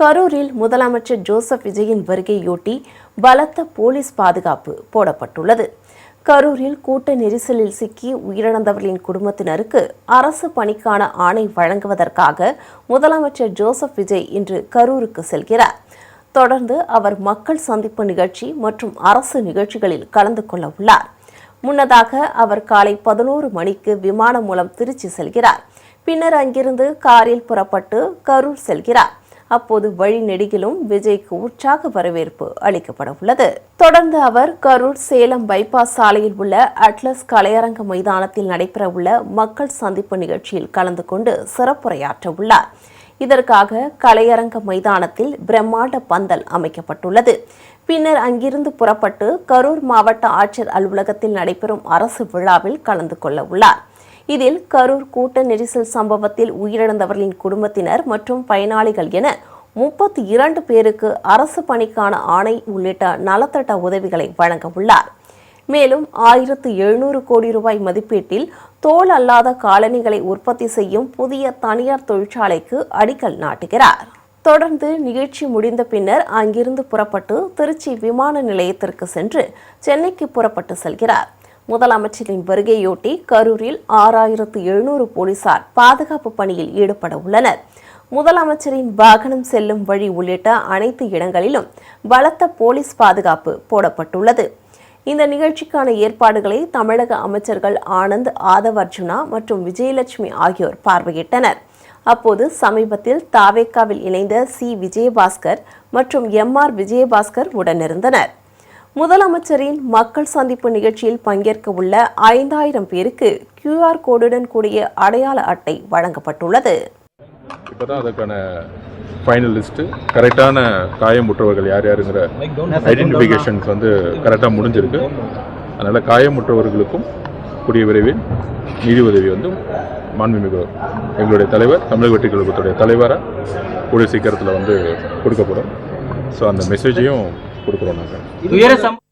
கரூரில் முதலமைச்சர் ஜோசப் விஜயின் வருகையொட்டி பலத்த போலீஸ் பாதுகாப்பு போடப்பட்டுள்ளது. கரூரில் கூட்ட நெரிசலில் சிக்கி உயிரிழந்தவர்களின் குடும்பத்தினருக்கு அரசு பணிக்கான ஆணை வழங்குவதற்காக முதலமைச்சர் ஜோசப் விஜய் இன்று கரூருக்கு செல்கிறார். தொடர்ந்து அவர் மக்கள் சந்திப்பு நிகழ்ச்சி மற்றும் அரசு நிகழ்ச்சிகளில் கலந்து கொள்ள உள்ளார். முன்னதாக அவர் காலை 11 மணிக்கு விமானம் மூலம் திருச்சி செல்கிறார். பின்னர் அங்கிருந்து காரில் புறப்பட்டு கரூர் செல்கிறார். அப்போது வழி நெடுகிலும் விஜய்க்கு உற்சாக வரவேற்பு அளிக்கப்பட உள்ளது. தொடர்ந்து அவர் கரூர் சேலம் பைபாஸ் சாலையில் உள்ள அட்லஸ் கலையரங்க மைதானத்தில் நடைபெற உள்ள மக்கள் சந்திப்பு நிகழ்ச்சியில் கலந்து கொண்டு சிறப்புரையாற்ற உள்ளார். இதற்காக கலையரங்க மைதானத்தில் பிரம்மாண்ட பந்தல் அமைக்கப்பட்டுள்ளது. பின்னர் அங்கிருந்து புறப்பட்டு கரூர் மாவட்ட ஆட்சியர் அலுவலகத்தில் நடைபெறும் அரசு விழாவில் கலந்து கொள்ள உள்ளார். இதில் கரூர் கூட்ட நெரிசல் சம்பவத்தில் உயிரிழந்தவர்களின் குடும்பத்தினர் மற்றும் பயனாளிகள் என 32 பேருக்கு அரசு பணிக்கான ஆணை உள்ளிட்ட நலத்திட்ட உதவிகளை வழங்க உள்ளார். மேலும் 1700 கோடி ரூபாய் மதிப்பீட்டில் தோல் அல்லாத காலணிகளை உற்பத்தி செய்யும் புதிய தனியார் தொழிற்சாலைக்கு அடிக்கல் நாட்டுகிறார். தொடர்ந்து நிகழ்ச்சி முடிந்த பின்னர் அங்கிருந்து புறப்பட்டு திருச்சி விமான நிலையத்திற்கு சென்று சென்னைக்கு புறப்பட்டு செல்கிறார். முதலமைச்சரின் வருகையொட்டி கரூரில் 6700 போலீசார் பாதுகாப்பு பணியில் ஈடுபட உள்ளனர். முதலமைச்சரின் வாகனம் செல்லும் வழி உள்ளிட்ட அனைத்து இடங்களிலும் பலத்த போலீஸ் பாதுகாப்பு போடப்பட்டுள்ளது. இந்த நிகழ்ச்சிக்கான ஏற்பாடுகளை தமிழக அமைச்சர்கள் ஆனந்த், ஆதவ் அர்ஜுனா மற்றும் விஜயலட்சுமி ஆகியோர் பார்வையிட்டனர். அப்போது சமீபத்தில் தாவேக்காவில் இணைந்த சி. விஜயபாஸ்கர் மற்றும் எம்.ஆர். விஜயபாஸ்கர் உடனிருந்தனர். முதலமைச்சரின் மக்கள் சந்திப்பு நிகழ்ச்சியில் பங்கேற்க உள்ள 5000 பேருக்கு QR கோடுடன் கூடிய அடையாள அட்டை வழங்கப்பட்டுள்ளது. இப்போதான் அதுக்கான ஃபைனல் லிஸ்ட்டு கரெக்டான காயமுற்றவர்கள் யார் யாருங்கிற ஐடென்டிஃபிகேஷன்ஸ் கரெக்டாக முடிஞ்சிருக்கு. அதனால் காயமுற்றவர்களுக்கும் கூடிய விரைவில் நிதி உதவி மாண்புமிகு எங்களுடைய தலைவர் தமிழக வெற்றி கழகத்துடைய தலைவராக கூடிய சீக்கிரத்தில் கொடுக்கப்படும். ஸோ அந்த மெசேஜையும் கொடுக்குறோம் நாங்கள்.